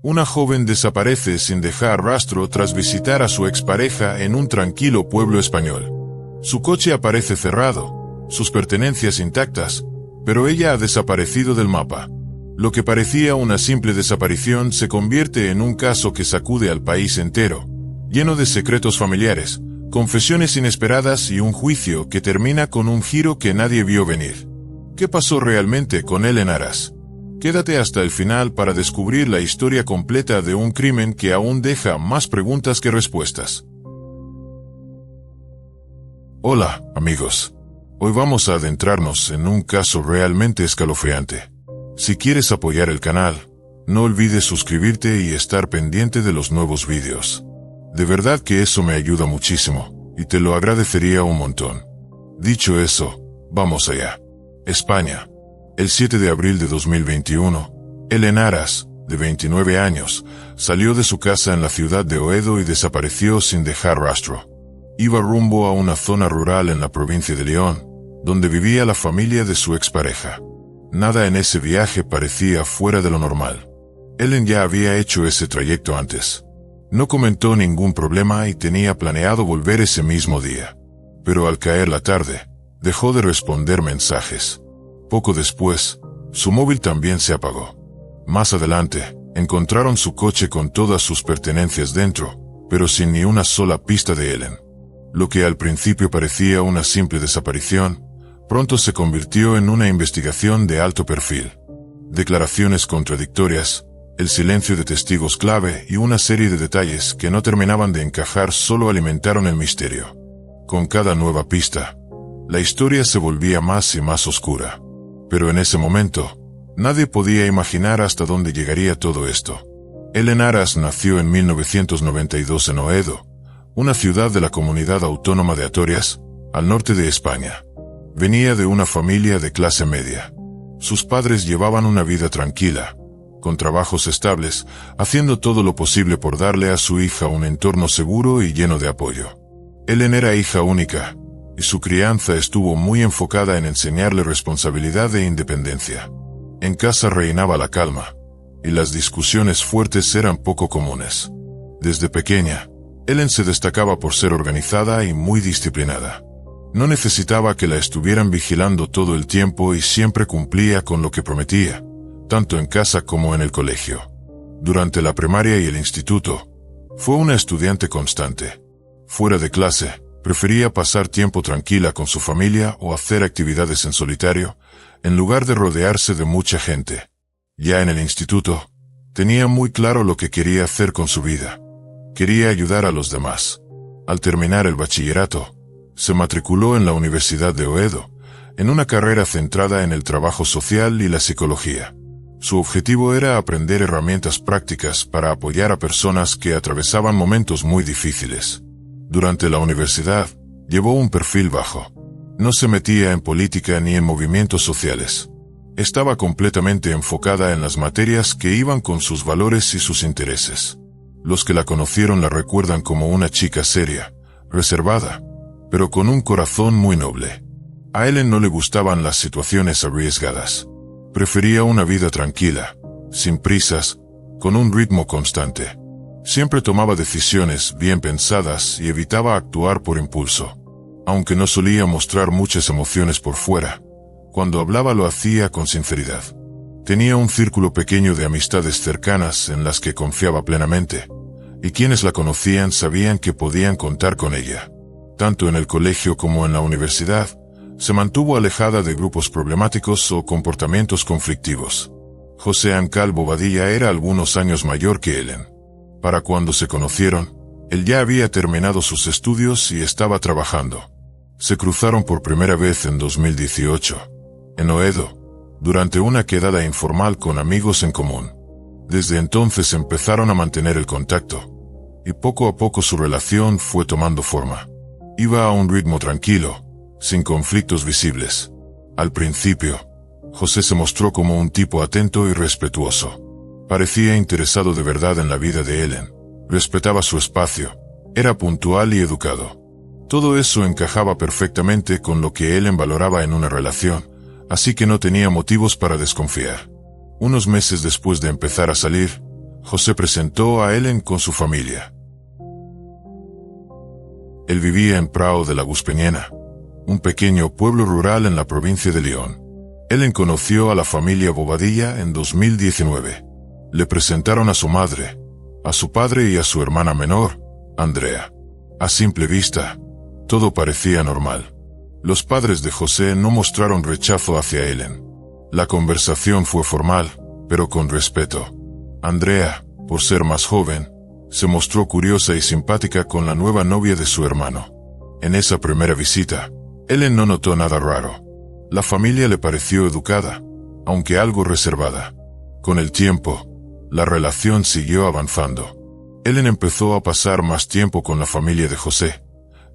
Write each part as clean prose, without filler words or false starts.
Una joven desaparece sin dejar rastro tras visitar a su expareja en un tranquilo pueblo español. Su coche aparece cerrado, sus pertenencias intactas, pero ella ha desaparecido del mapa. Lo que parecía una simple desaparición se convierte en un caso que sacude al país entero, lleno de secretos familiares, confesiones inesperadas y un juicio que termina con un giro que nadie vio venir. ¿Qué pasó realmente con Ellen Aras? Quédate hasta el final para descubrir la historia completa de un crimen que aún deja más preguntas que respuestas. Hola, amigos. Hoy vamos a adentrarnos en un caso realmente escalofriante. Si quieres apoyar el canal, no olvides suscribirte y estar pendiente de los nuevos vídeos. De verdad que eso me ayuda muchísimo, y te lo agradecería un montón. Dicho eso, vamos allá. España. El 7 de abril de 2021, Ellen Aras, de 29 años, salió de su casa en la ciudad de Oedo y desapareció sin dejar rastro. Iba rumbo a una zona rural en la provincia de León, donde vivía la familia de su expareja. Nada en ese viaje parecía fuera de lo normal. Ellen ya había hecho ese trayecto antes. No comentó ningún problema y tenía planeado volver ese mismo día. Pero al caer la tarde, dejó de responder mensajes. Poco después, su móvil también se apagó. Más adelante, encontraron su coche con todas sus pertenencias dentro, pero sin ni una sola pista de Ellen. Lo que al principio parecía una simple desaparición, pronto se convirtió en una investigación de alto perfil. Declaraciones contradictorias, el silencio de testigos clave y una serie de detalles que no terminaban de encajar solo alimentaron el misterio. Con cada nueva pista, la historia se volvía más y más oscura. Pero en ese momento, nadie podía imaginar hasta dónde llegaría todo esto. Ellen Aras nació en 1992 en Oedo, una ciudad de la comunidad autónoma de Asturias, al norte de España. Venía de una familia de clase media. Sus padres llevaban una vida tranquila, con trabajos estables, haciendo todo lo posible por darle a su hija un entorno seguro y lleno de apoyo. Ellen era hija única, y su crianza estuvo muy enfocada en enseñarle responsabilidad e independencia. En casa reinaba la calma, y las discusiones fuertes eran poco comunes. Desde pequeña, Ellen se destacaba por ser organizada y muy disciplinada. No necesitaba que la estuvieran vigilando todo el tiempo y siempre cumplía con lo que prometía, tanto en casa como en el colegio. Durante la primaria y el instituto, fue una estudiante constante. Fuera de clase, prefería pasar tiempo tranquila con su familia o hacer actividades en solitario, en lugar de rodearse de mucha gente. Ya en el instituto, tenía muy claro lo que quería hacer con su vida. Quería ayudar a los demás. Al terminar el bachillerato, se matriculó en la Universidad de Oedo, en una carrera centrada en el trabajo social y la psicología. Su objetivo era aprender herramientas prácticas para apoyar a personas que atravesaban momentos muy difíciles. Durante la universidad, llevó un perfil bajo. No se metía en política ni en movimientos sociales. Estaba completamente enfocada en las materias que iban con sus valores y sus intereses. Los que la conocieron la recuerdan como una chica seria, reservada, pero con un corazón muy noble. A Ellen no le gustaban las situaciones arriesgadas. Prefería una vida tranquila, sin prisas, con un ritmo constante. Siempre tomaba decisiones bien pensadas y evitaba actuar por impulso. Aunque no solía mostrar muchas emociones por fuera, cuando hablaba lo hacía con sinceridad. Tenía un círculo pequeño de amistades cercanas en las que confiaba plenamente, y quienes la conocían sabían que podían contar con ella. Tanto en el colegio como en la universidad, se mantuvo alejada de grupos problemáticos o comportamientos conflictivos. José Ancal Bobadilla era algunos años mayor que Ellen. Para cuando se conocieron, él ya había terminado sus estudios y estaba trabajando. Se cruzaron por primera vez en 2018, en Oedo, durante una quedada informal con amigos en común. Desde entonces empezaron a mantener el contacto, y poco a poco su relación fue tomando forma. Iba a un ritmo tranquilo, sin conflictos visibles. Al principio, José se mostró como un tipo atento y respetuoso. Parecía interesado de verdad en la vida de Ellen, respetaba su espacio, era puntual y educado. Todo eso encajaba perfectamente con lo que Ellen valoraba en una relación, así que no tenía motivos para desconfiar. Unos meses después de empezar a salir, José presentó a Ellen con su familia. Él vivía en Prado de la Guspeñena, un pequeño pueblo rural en la provincia de León. Ellen conoció a la familia Bobadilla en 2019. Le presentaron a su madre, a su padre y a su hermana menor, Andrea. A simple vista, todo parecía normal. Los padres de José no mostraron rechazo hacia Ellen. La conversación fue formal, pero con respeto. Andrea, por ser más joven, se mostró curiosa y simpática con la nueva novia de su hermano. En esa primera visita, Ellen no notó nada raro. La familia le pareció educada, aunque algo reservada. Con el tiempo, la relación siguió avanzando. Ellen empezó a pasar más tiempo con la familia de José,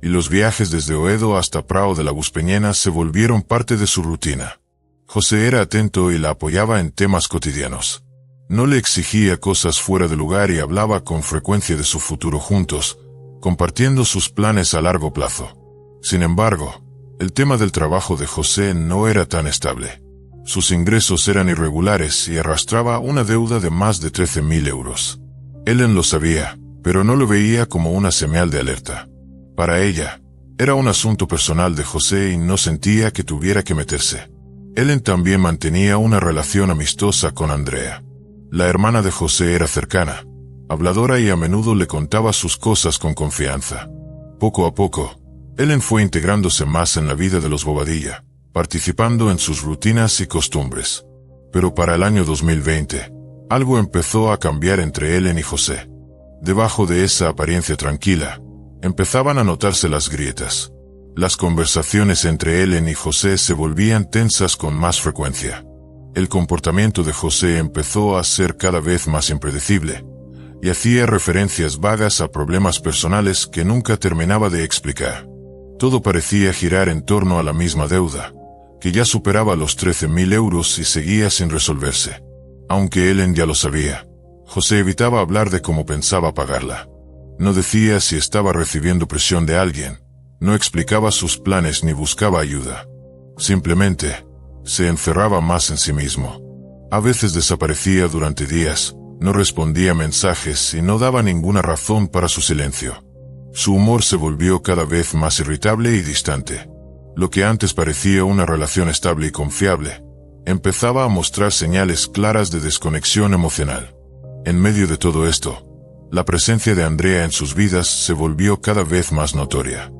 y los viajes desde Oedo hasta Prado de la Guspeñena se volvieron parte de su rutina. José era atento y la apoyaba en temas cotidianos. No le exigía cosas fuera de lugar y hablaba con frecuencia de su futuro juntos, compartiendo sus planes a largo plazo. Sin embargo, el tema del trabajo de José no era tan estable. Sus ingresos eran irregulares y arrastraba una deuda de más de 13.000 euros. Ellen lo sabía, pero no lo veía como una señal de alerta. Para ella, era un asunto personal de José y no sentía que tuviera que meterse. Ellen también mantenía una relación amistosa con Andrea. La hermana de José era cercana, habladora y a menudo le contaba sus cosas con confianza. Poco a poco, Ellen fue integrándose más en la vida de los Bobadilla, participando en sus rutinas y costumbres. Pero para el año 2020, algo empezó a cambiar entre Ellen y José. Debajo de esa apariencia tranquila, empezaban a notarse las grietas. Las conversaciones entre Ellen y José se volvían tensas con más frecuencia. El comportamiento de José empezó a ser cada vez más impredecible, y hacía referencias vagas a problemas personales que nunca terminaba de explicar. Todo parecía girar en torno a la misma deuda, que ya superaba los 13.000 euros y seguía sin resolverse. Aunque Ellen ya lo sabía, José evitaba hablar de cómo pensaba pagarla. No decía si estaba recibiendo presión de alguien, no explicaba sus planes ni buscaba ayuda. Simplemente, se encerraba más en sí mismo. A veces desaparecía durante días, no respondía mensajes y no daba ninguna razón para su silencio. Su humor se volvió cada vez más irritable y distante. Lo que antes parecía una relación estable y confiable, empezaba a mostrar señales claras de desconexión emocional. En medio de todo esto, la presencia de Andrea en sus vidas se volvió cada vez más notoria.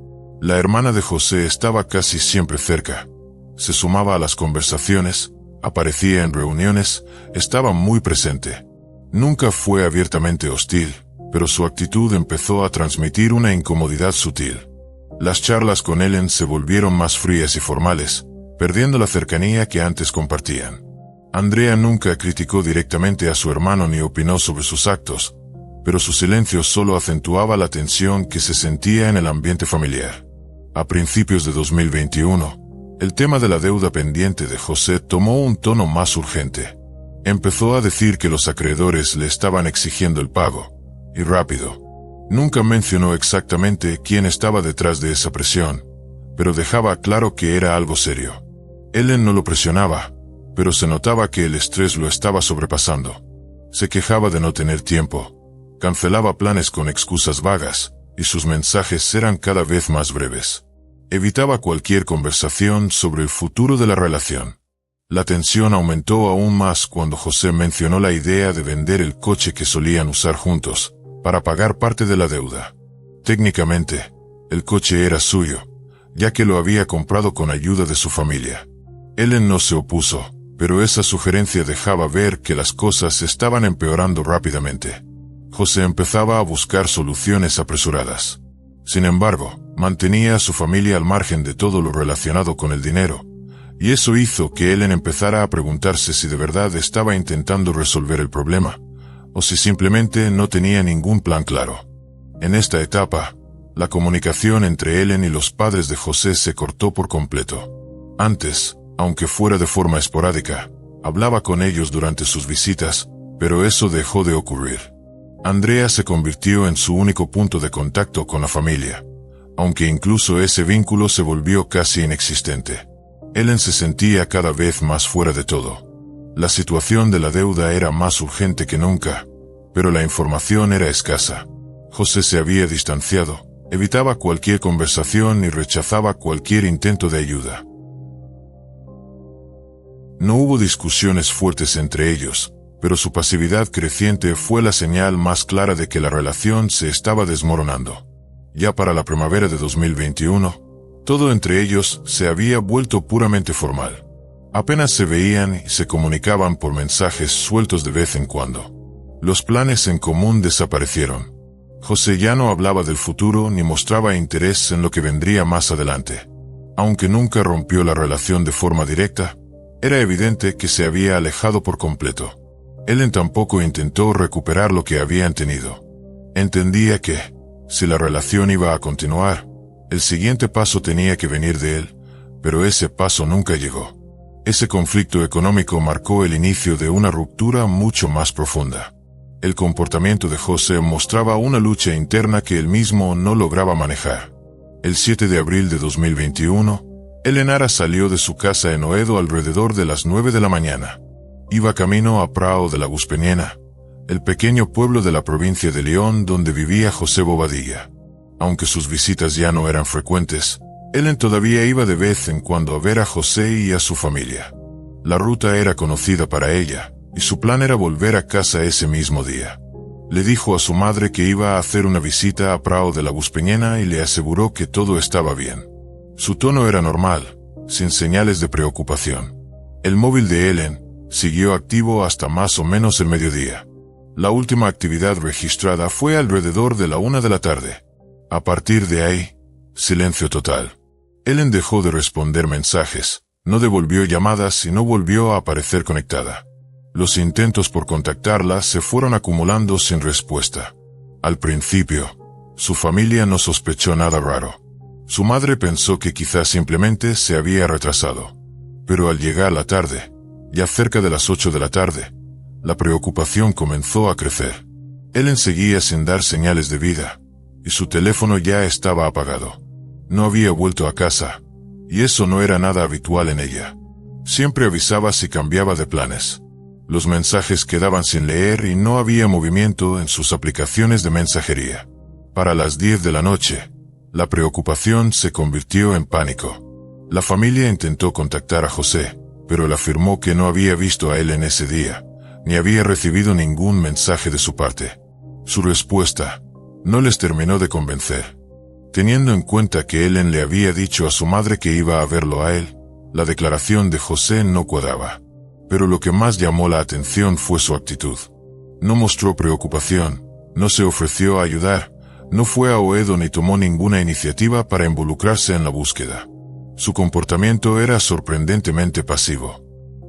La hermana de José estaba casi siempre cerca. Se sumaba a las conversaciones, aparecía en reuniones, estaba muy presente. Nunca fue abiertamente hostil, pero su actitud empezó a transmitir una incomodidad sutil. Las charlas con Ellen se volvieron más frías y formales, perdiendo la cercanía que antes compartían. Andrea nunca criticó directamente a su hermano ni opinó sobre sus actos, pero su silencio solo acentuaba la tensión que se sentía en el ambiente familiar. A principios de 2021, el tema de la deuda pendiente de José tomó un tono más urgente. Empezó a decir que los acreedores le estaban exigiendo el pago, y rápido. Nunca mencionó exactamente quién estaba detrás de esa presión, pero dejaba claro que era algo serio. Ellen no lo presionaba, pero se notaba que el estrés lo estaba sobrepasando. Se quejaba de no tener tiempo, cancelaba planes con excusas vagas, y sus mensajes eran cada vez más breves. Evitaba cualquier conversación sobre el futuro de la relación. La tensión aumentó aún más cuando José mencionó la idea de vender el coche que solían usar juntos, para pagar parte de la deuda. Técnicamente, el coche era suyo, ya que lo había comprado con ayuda de su familia. Ellen no se opuso, pero esa sugerencia dejaba ver que las cosas estaban empeorando rápidamente. José empezaba a buscar soluciones apresuradas. Sin embargo, mantenía a su familia al margen de todo lo relacionado con el dinero, y eso hizo que Ellen empezara a preguntarse si de verdad estaba intentando resolver el problema, o si simplemente no tenía ningún plan claro. En esta etapa, la comunicación entre Ellen y los padres de José se cortó por completo. Antes, aunque fuera de forma esporádica, hablaba con ellos durante sus visitas, pero eso dejó de ocurrir. Andrea se convirtió en su único punto de contacto con la familia, aunque incluso ese vínculo se volvió casi inexistente. Ellen se sentía cada vez más fuera de todo. La situación de la deuda era más urgente que nunca, pero la información era escasa. José se había distanciado, evitaba cualquier conversación y rechazaba cualquier intento de ayuda. No hubo discusiones fuertes entre ellos, pero su pasividad creciente fue la señal más clara de que la relación se estaba desmoronando. Ya para la primavera de 2021, todo entre ellos se había vuelto puramente formal. Apenas se veían y se comunicaban por mensajes sueltos de vez en cuando. Los planes en común desaparecieron. José ya no hablaba del futuro ni mostraba interés en lo que vendría más adelante. Aunque nunca rompió la relación de forma directa, era evidente que se había alejado por completo. Ellen tampoco intentó recuperar lo que habían tenido. Entendía que, si la relación iba a continuar, el siguiente paso tenía que venir de él, pero ese paso nunca llegó. Ese conflicto económico marcó el inicio de una ruptura mucho más profunda. El comportamiento de José mostraba una lucha interna que él mismo no lograba manejar. El 7 de abril de 2021, Elenara salió de su casa en Oedo alrededor de las 9 de la mañana. Iba camino a Prao de la Guspeñena, el pequeño pueblo de la provincia de León donde vivía José Bobadilla. Aunque sus visitas ya no eran frecuentes, Ellen todavía iba de vez en cuando a ver a José y a su familia. La ruta era conocida para ella, y su plan era volver a casa ese mismo día. Le dijo a su madre que iba a hacer una visita a Prao de la Guspeñena y le aseguró que todo estaba bien. Su tono era normal, sin señales de preocupación. El móvil de Ellen siguió activo hasta más o menos el mediodía. La última actividad registrada fue alrededor de la 1 de la tarde. A partir de ahí, silencio total. Ellen dejó de responder mensajes, no devolvió llamadas y no volvió a aparecer conectada. Los intentos por contactarla se fueron acumulando sin respuesta. Al principio, su familia no sospechó nada raro. Su madre pensó que quizás simplemente se había retrasado. Pero al llegar la tarde, ya cerca de las 8 de la tarde, la preocupación comenzó a crecer. Ellen seguía sin dar señales de vida, y su teléfono ya estaba apagado. No había vuelto a casa, y eso no era nada habitual en ella. Siempre avisaba si cambiaba de planes. Los mensajes quedaban sin leer y no había movimiento en sus aplicaciones de mensajería. Para las 10 de la noche, la preocupación se convirtió en pánico. La familia intentó contactar a José, pero él afirmó que no había visto a él en ese día, ni había recibido ningún mensaje de su parte. Su respuesta no les terminó de convencer. Teniendo en cuenta que Ellen le había dicho a su madre que iba a verlo a él, la declaración de José no cuadraba. Pero lo que más llamó la atención fue su actitud. No mostró preocupación, no se ofreció a ayudar, no fue a Oedo ni tomó ninguna iniciativa para involucrarse en la búsqueda. Su comportamiento era sorprendentemente pasivo.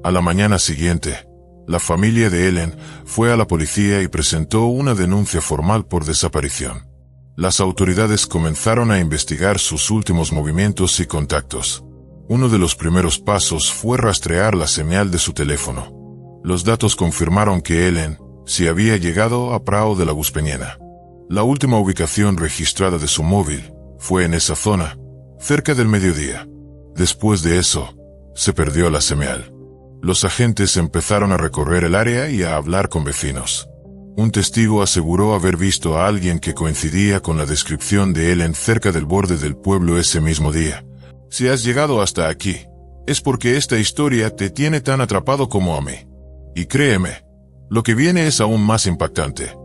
A la mañana siguiente, la familia de Ellen fue a la policía y presentó una denuncia formal por desaparición. Las autoridades comenzaron a investigar sus últimos movimientos y contactos. Uno de los primeros pasos fue rastrear la señal de su teléfono. Los datos confirmaron que Ellen sí había llegado a Prao de la Guspeñena. La última ubicación registrada de su móvil fue en esa zona, cerca del mediodía. Después de eso, se perdió la señal. Los agentes empezaron a recorrer el área y a hablar con vecinos. Un testigo aseguró haber visto a alguien que coincidía con la descripción de Ellen cerca del borde del pueblo ese mismo día. Si has llegado hasta aquí, es porque esta historia te tiene tan atrapado como a mí. Y créeme, lo que viene es aún más impactante.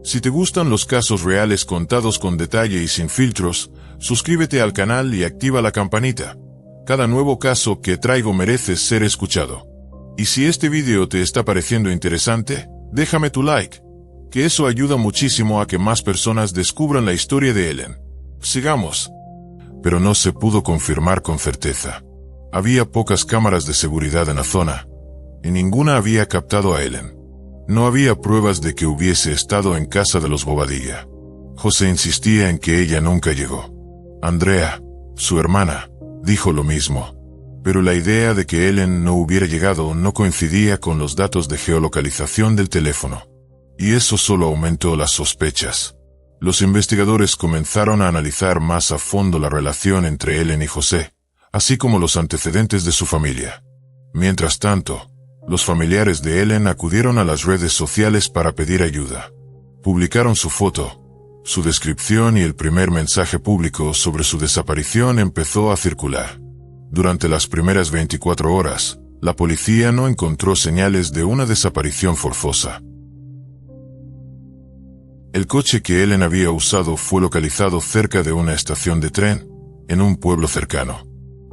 Si te gustan los casos reales contados con detalle y sin filtros, suscríbete al canal y activa la campanita. Cada nuevo caso que traigo merece ser escuchado. Y si este vídeo te está pareciendo interesante, déjame tu like, que eso ayuda muchísimo a que más personas descubran la historia de Ellen. Sigamos. Pero no se pudo confirmar con certeza. Había pocas cámaras de seguridad en la zona, y ninguna había captado a Ellen. No había pruebas de que hubiese estado en casa de los Bobadilla. José insistía en que ella nunca llegó. Andrea, su hermana, dijo lo mismo. Pero la idea de que Ellen no hubiera llegado no coincidía con los datos de geolocalización del teléfono. Y eso solo aumentó las sospechas. Los investigadores comenzaron a analizar más a fondo la relación entre Ellen y José, así como los antecedentes de su familia. Mientras tanto, los familiares de Ellen acudieron a las redes sociales para pedir ayuda. Publicaron su foto, su descripción y el primer mensaje público sobre su desaparición empezó a circular. Durante las primeras 24 horas, la policía no encontró señales de una desaparición forzosa. El coche que Ellen había usado fue localizado cerca de una estación de tren, en un pueblo cercano.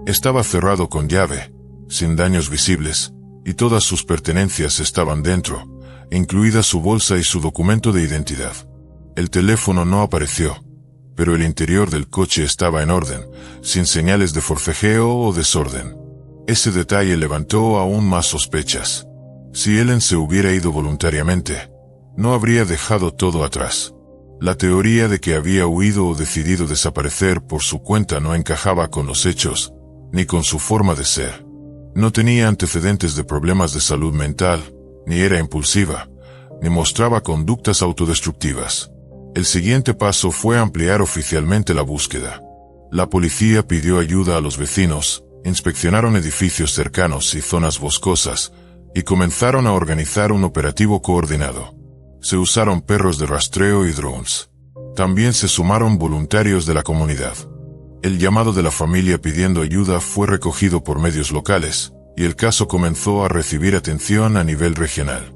Estaba cerrado con llave, sin daños visibles, y todas sus pertenencias estaban dentro, incluida su bolsa y su documento de identidad. El teléfono no apareció, pero el interior del coche estaba en orden, sin señales de forcejeo o desorden. Ese detalle levantó aún más sospechas. Si Ellen se hubiera ido voluntariamente, no habría dejado todo atrás. La teoría de que había huido o decidido desaparecer por su cuenta no encajaba con los hechos, ni con su forma de ser. No tenía antecedentes de problemas de salud mental, ni era impulsiva, ni mostraba conductas autodestructivas. El siguiente paso fue ampliar oficialmente la búsqueda. La policía pidió ayuda a los vecinos, inspeccionaron edificios cercanos y zonas boscosas, y comenzaron a organizar un operativo coordinado. Se usaron perros de rastreo y drones. También se sumaron voluntarios de la comunidad. El llamado de la familia pidiendo ayuda fue recogido por medios locales, y el caso comenzó a recibir atención a nivel regional.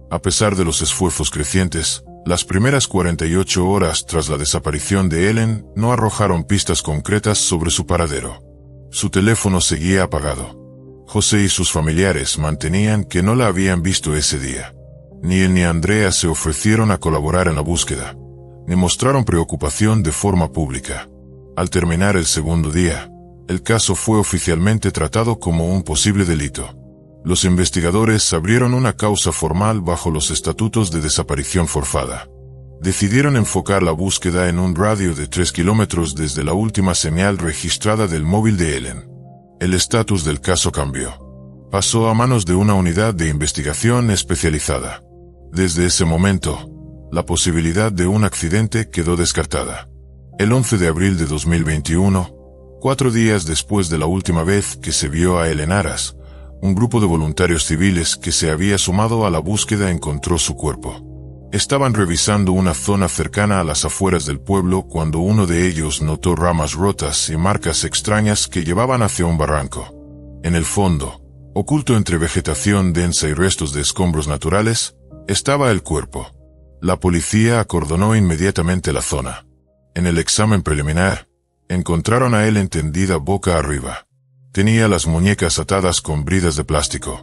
A pesar de los esfuerzos crecientes, las primeras 48 horas tras la desaparición de Ellen no arrojaron pistas concretas sobre su paradero. Su teléfono seguía apagado. José y sus familiares mantenían que no la habían visto ese día. Ni él ni Andrea se ofrecieron a colaborar en la búsqueda, ni mostraron preocupación de forma pública. Al terminar el segundo día, el caso fue oficialmente tratado como un posible delito. Los investigadores abrieron una causa formal bajo los estatutos de desaparición forzada. Decidieron enfocar la búsqueda en un radio de 3 kilómetros desde la última señal registrada del móvil de Ellen. El estatus del caso cambió. Pasó a manos de una unidad de investigación especializada. Desde ese momento, la posibilidad de un accidente quedó descartada. El 11 de abril de 2021, 4 días después de la última vez que se vio a Ellen Aras, un grupo de voluntarios civiles que se había sumado a la búsqueda encontró su cuerpo. Estaban revisando una zona cercana a las afueras del pueblo cuando uno de ellos notó ramas rotas y marcas extrañas que llevaban hacia un barranco. En el fondo, oculto entre vegetación densa y restos de escombros naturales, estaba el cuerpo. La policía acordonó inmediatamente la zona. En el examen preliminar, encontraron a Ellen tendida boca arriba. Tenía las muñecas atadas con bridas de plástico.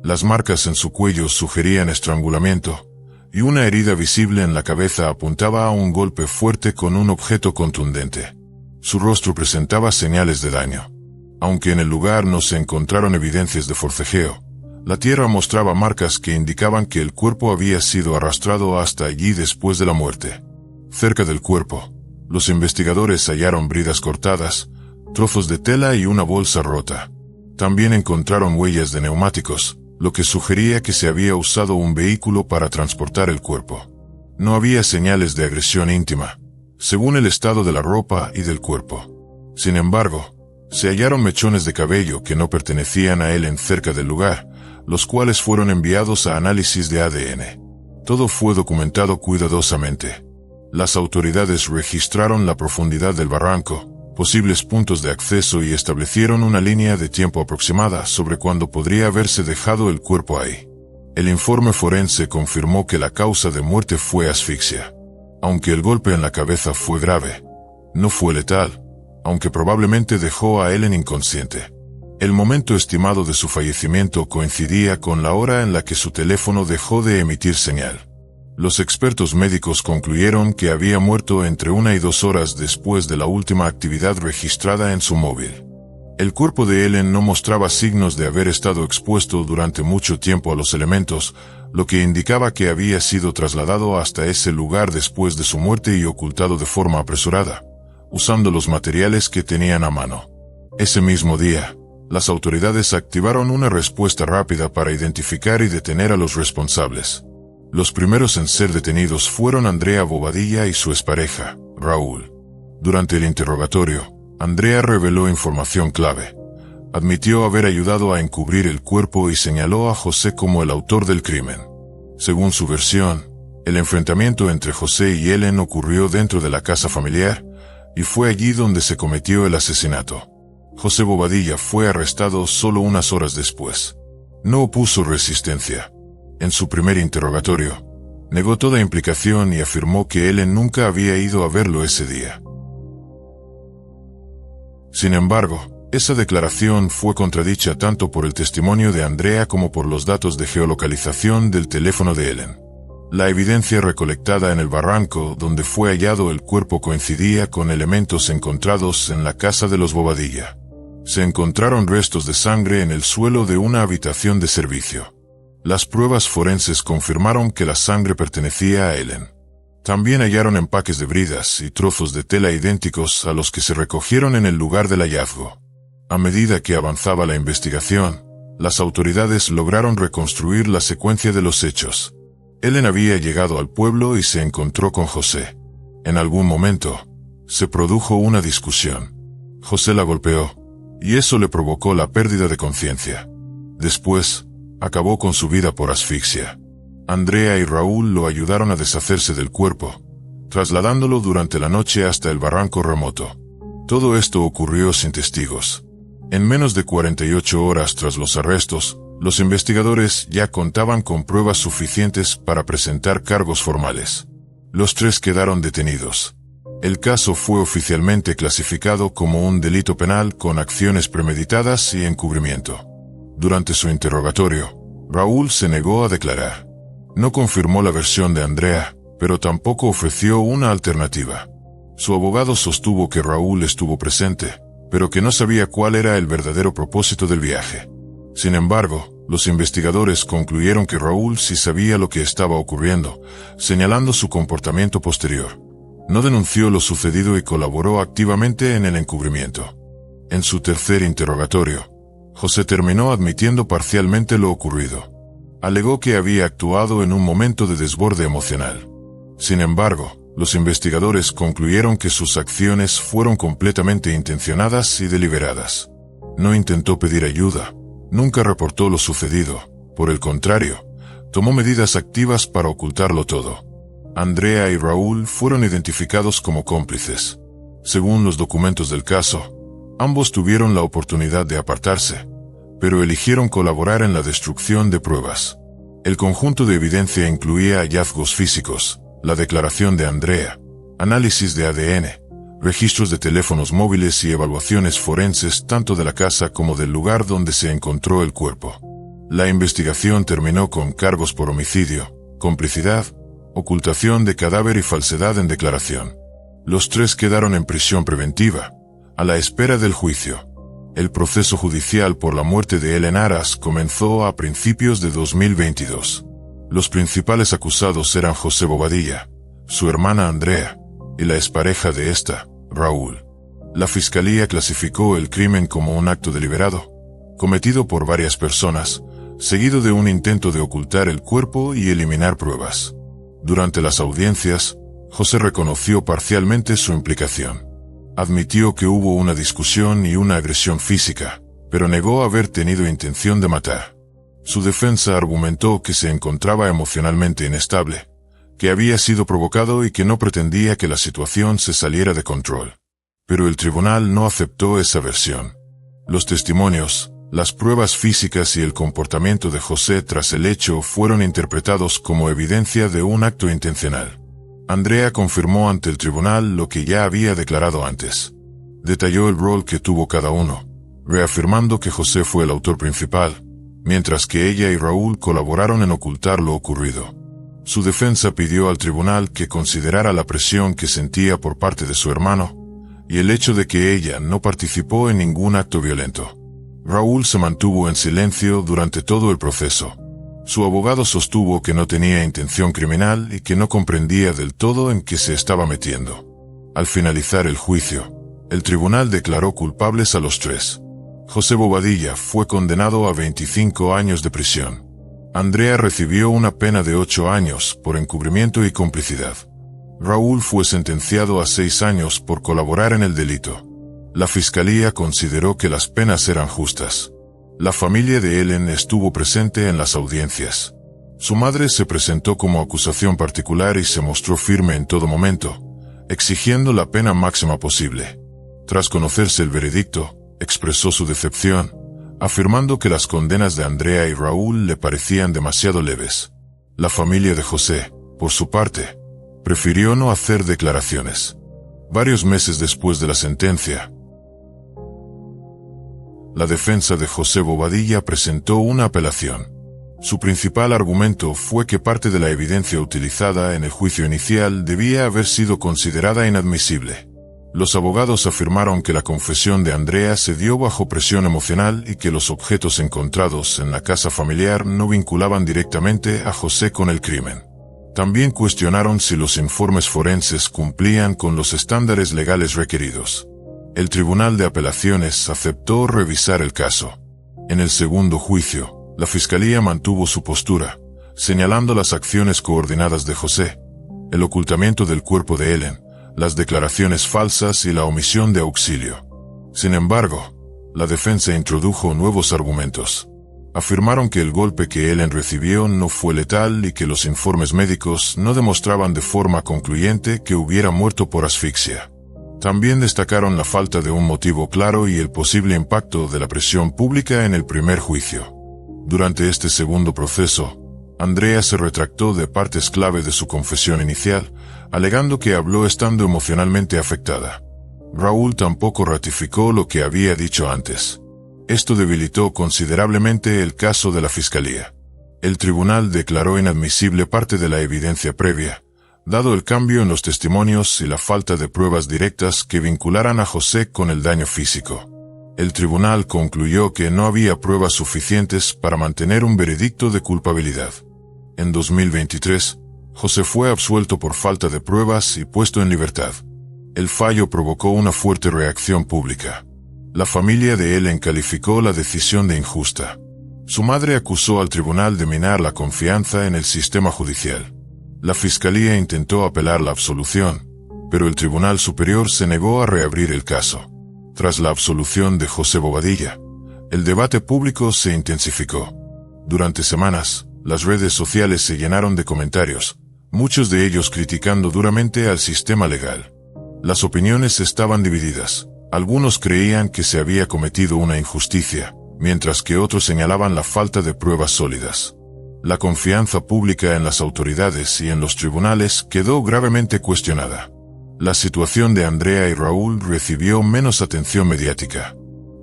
Las marcas en su cuello sugerían estrangulamiento, y una herida visible en la cabeza apuntaba a un golpe fuerte con un objeto contundente. Su rostro presentaba señales de daño. Aunque en el lugar no se encontraron evidencias de forcejeo, la tierra mostraba marcas que indicaban que el cuerpo había sido arrastrado hasta allí después de la muerte. Cerca del cuerpo, los investigadores hallaron bridas cortadas, trozos de tela y una bolsa rota. También encontraron huellas de neumáticos, lo que sugería que se había usado un vehículo para transportar el cuerpo. No había señales de agresión íntima, según el estado de la ropa y del cuerpo. Sin embargo, se hallaron mechones de cabello que no pertenecían a Ellen cerca del lugar, los cuales fueron enviados a análisis de ADN. Todo fue documentado cuidadosamente. Las autoridades registraron la profundidad del barranco, posibles puntos de acceso y establecieron una línea de tiempo aproximada sobre cuándo podría haberse dejado el cuerpo ahí. El informe forense confirmó que la causa de muerte fue asfixia. Aunque el golpe en la cabeza fue grave, no fue letal, aunque probablemente dejó a Ellen inconsciente. El momento estimado de su fallecimiento coincidía con la hora en la que su teléfono dejó de emitir señal. Los expertos médicos concluyeron que había muerto entre 1 y 2 horas después de la última actividad registrada en su móvil. El cuerpo de Ellen no mostraba signos de haber estado expuesto durante mucho tiempo a los elementos, lo que indicaba que había sido trasladado hasta ese lugar después de su muerte y ocultado de forma apresurada, usando los materiales que tenían a mano. Ese mismo día, las autoridades activaron una respuesta rápida para identificar y detener a los responsables. Los primeros en ser detenidos fueron Andrea Bobadilla y su expareja, Raúl. Durante el interrogatorio, Andrea reveló información clave. Admitió haber ayudado a encubrir el cuerpo y señaló a José como el autor del crimen. Según su versión, El enfrentamiento entre José y Ellen ocurrió dentro de la casa familiar, y fue allí donde se cometió el asesinato. José Bobadilla fue arrestado solo unas horas después. No opuso resistencia. En su primer interrogatorio, negó toda implicación y afirmó que Ellen nunca había ido a verlo ese día. Sin embargo, esa declaración fue contradicha tanto por el testimonio de Andrea como por los datos de geolocalización del teléfono de Ellen. La evidencia recolectada en el barranco donde fue hallado el cuerpo coincidía con elementos encontrados en la casa de los Bobadilla. Se encontraron restos de sangre en el suelo de una habitación de servicio. Las pruebas forenses confirmaron que la sangre pertenecía a Ellen. También hallaron empaques de bridas y trozos de tela idénticos a los que se recogieron en el lugar del hallazgo. A medida que avanzaba la investigación, las autoridades lograron reconstruir la secuencia de los hechos. Ellen había llegado al pueblo y se encontró con José. En algún momento, se produjo una discusión. José la golpeó, y eso le provocó la pérdida de conciencia. Después, acabó con su vida por asfixia. Andrea y Raúl lo ayudaron a deshacerse del cuerpo, trasladándolo durante la noche hasta el barranco remoto. Todo esto ocurrió sin testigos. En menos de 48 horas tras los arrestos, los investigadores ya contaban con pruebas suficientes para presentar cargos formales. Los tres quedaron detenidos. El caso fue oficialmente clasificado como un delito penal con acciones premeditadas y encubrimiento. Durante su interrogatorio, Raúl se negó a declarar. No confirmó la versión de Andrea, pero tampoco ofreció una alternativa. Su abogado sostuvo que Raúl estuvo presente, pero que no sabía cuál era el verdadero propósito del viaje. Sin embargo, los investigadores concluyeron que Raúl sí sabía lo que estaba ocurriendo, señalando su comportamiento posterior. No denunció lo sucedido y colaboró activamente en el encubrimiento. En su tercer interrogatorio, José terminó admitiendo parcialmente lo ocurrido. Alegó que había actuado en un momento de desborde emocional. Sin embargo, los investigadores concluyeron que sus acciones fueron completamente intencionadas y deliberadas. No intentó pedir ayuda, nunca reportó lo sucedido, por el contrario, tomó medidas activas para ocultarlo todo. Andrea y Raúl fueron identificados como cómplices. Según los documentos del caso, ambos tuvieron la oportunidad de apartarse, pero eligieron colaborar en la destrucción de pruebas. El conjunto de evidencia incluía hallazgos físicos, la declaración de Andrea, análisis de ADN, registros de teléfonos móviles y evaluaciones forenses tanto de la casa como del lugar donde se encontró el cuerpo. La investigación terminó con cargos por homicidio, complicidad, ocultación de cadáver y falsedad en declaración. Los tres quedaron en prisión preventiva, a la espera del juicio. El proceso judicial por la muerte de Ellen Aras comenzó a principios de 2022. Los principales acusados eran José Bobadilla, su hermana Andrea, y la expareja de esta, Raúl. La fiscalía clasificó el crimen como un acto deliberado, cometido por varias personas, seguido de un intento de ocultar el cuerpo y eliminar pruebas. Durante las audiencias, José reconoció parcialmente su implicación. Admitió que hubo una discusión y una agresión física, pero negó haber tenido intención de matar. Su defensa argumentó que se encontraba emocionalmente inestable, que había sido provocado y que no pretendía que la situación se saliera de control. Pero el tribunal no aceptó esa versión. Los testimonios, las pruebas físicas y el comportamiento de José tras el hecho fueron interpretados como evidencia de un acto intencional. Andrea confirmó ante el tribunal lo que ya había declarado antes. Detalló el rol que tuvo cada uno, reafirmando que José fue el autor principal, mientras que ella y Raúl colaboraron en ocultar lo ocurrido. Su defensa pidió al tribunal que considerara la presión que sentía por parte de su hermano, y el hecho de que ella no participó en ningún acto violento. Raúl se mantuvo en silencio durante todo el proceso. Su abogado sostuvo que no tenía intención criminal y que no comprendía del todo en qué se estaba metiendo. Al finalizar el juicio, el tribunal declaró culpables a los tres. José Bobadilla fue condenado a 25 años de prisión. Andrea recibió una pena de 8 años por encubrimiento y complicidad. Raúl fue sentenciado a 6 años por colaborar en el delito. La fiscalía consideró que las penas eran justas. La familia de Ellen estuvo presente en las audiencias. Su madre se presentó como acusación particular y se mostró firme en todo momento, exigiendo la pena máxima posible. Tras conocerse el veredicto, expresó su decepción, afirmando que las condenas de Andrea y Raúl le parecían demasiado leves. La familia de José, por su parte, prefirió no hacer declaraciones. Varios meses después de la sentencia, la defensa de José Bobadilla presentó una apelación. Su principal argumento fue que parte de la evidencia utilizada en el juicio inicial debía haber sido considerada inadmisible. Los abogados afirmaron que la confesión de Andrea se dio bajo presión emocional y que los objetos encontrados en la casa familiar no vinculaban directamente a José con el crimen. También cuestionaron si los informes forenses cumplían con los estándares legales requeridos. El Tribunal de Apelaciones aceptó revisar el caso. En el segundo juicio, la Fiscalía mantuvo su postura, señalando las acciones coordinadas de José, el ocultamiento del cuerpo de Ellen, las declaraciones falsas y la omisión de auxilio. Sin embargo, la defensa introdujo nuevos argumentos. Afirmaron que el golpe que Ellen recibió no fue letal y que los informes médicos no demostraban de forma concluyente que hubiera muerto por asfixia. También destacaron la falta de un motivo claro y el posible impacto de la presión pública en el primer juicio. Durante este segundo proceso, Andrea se retractó de partes clave de su confesión inicial, alegando que habló estando emocionalmente afectada. Raúl tampoco ratificó lo que había dicho antes. Esto debilitó considerablemente el caso de la Fiscalía. El tribunal declaró inadmisible parte de la evidencia previa, dado el cambio en los testimonios y la falta de pruebas directas que vincularan a José con el daño físico. El tribunal concluyó que no había pruebas suficientes para mantener un veredicto de culpabilidad. En 2023, José fue absuelto por falta de pruebas y puesto en libertad. El fallo provocó una fuerte reacción pública. La familia de Ellen calificó la decisión de injusta. Su madre acusó al tribunal de minar la confianza en el sistema judicial. La Fiscalía intentó apelar la absolución, pero el Tribunal Superior se negó a reabrir el caso. Tras la absolución de José Bobadilla, el debate público se intensificó. Durante semanas, las redes sociales se llenaron de comentarios, muchos de ellos criticando duramente al sistema legal. Las opiniones estaban divididas. Algunos creían que se había cometido una injusticia, mientras que otros señalaban la falta de pruebas sólidas. La confianza pública en las autoridades y en los tribunales quedó gravemente cuestionada. La situación de Andrea y Raúl recibió menos atención mediática.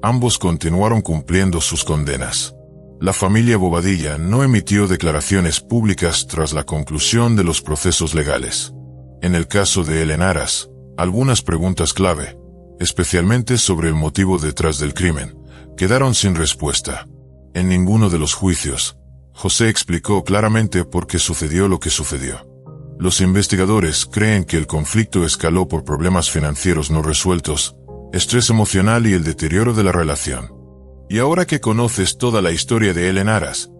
Ambos continuaron cumpliendo sus condenas. La familia Bobadilla no emitió declaraciones públicas tras la conclusión de los procesos legales. En el caso de Ellen Aras, algunas preguntas clave, especialmente sobre el motivo detrás del crimen, quedaron sin respuesta. En ninguno de los juicios, José explicó claramente por qué sucedió lo que sucedió. Los investigadores creen que el conflicto escaló por problemas financieros no resueltos, estrés emocional y el deterioro de la relación. Y ahora que conoces toda la historia de Ellen Aras,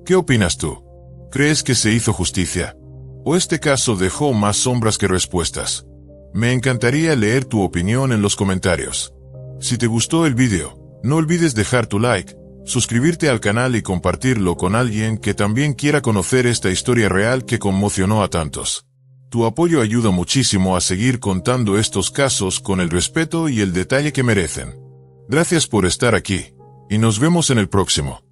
¿qué opinas tú? ¿Crees que se hizo justicia? ¿O este caso dejó más sombras que respuestas? Me encantaría leer tu opinión en los comentarios. Si te gustó el video, no olvides dejar tu like, suscribirte al canal y compartirlo con alguien que también quiera conocer esta historia real que conmocionó a tantos. Tu apoyo ayuda muchísimo a seguir contando estos casos con el respeto y el detalle que merecen. Gracias por estar aquí, y nos vemos en el próximo.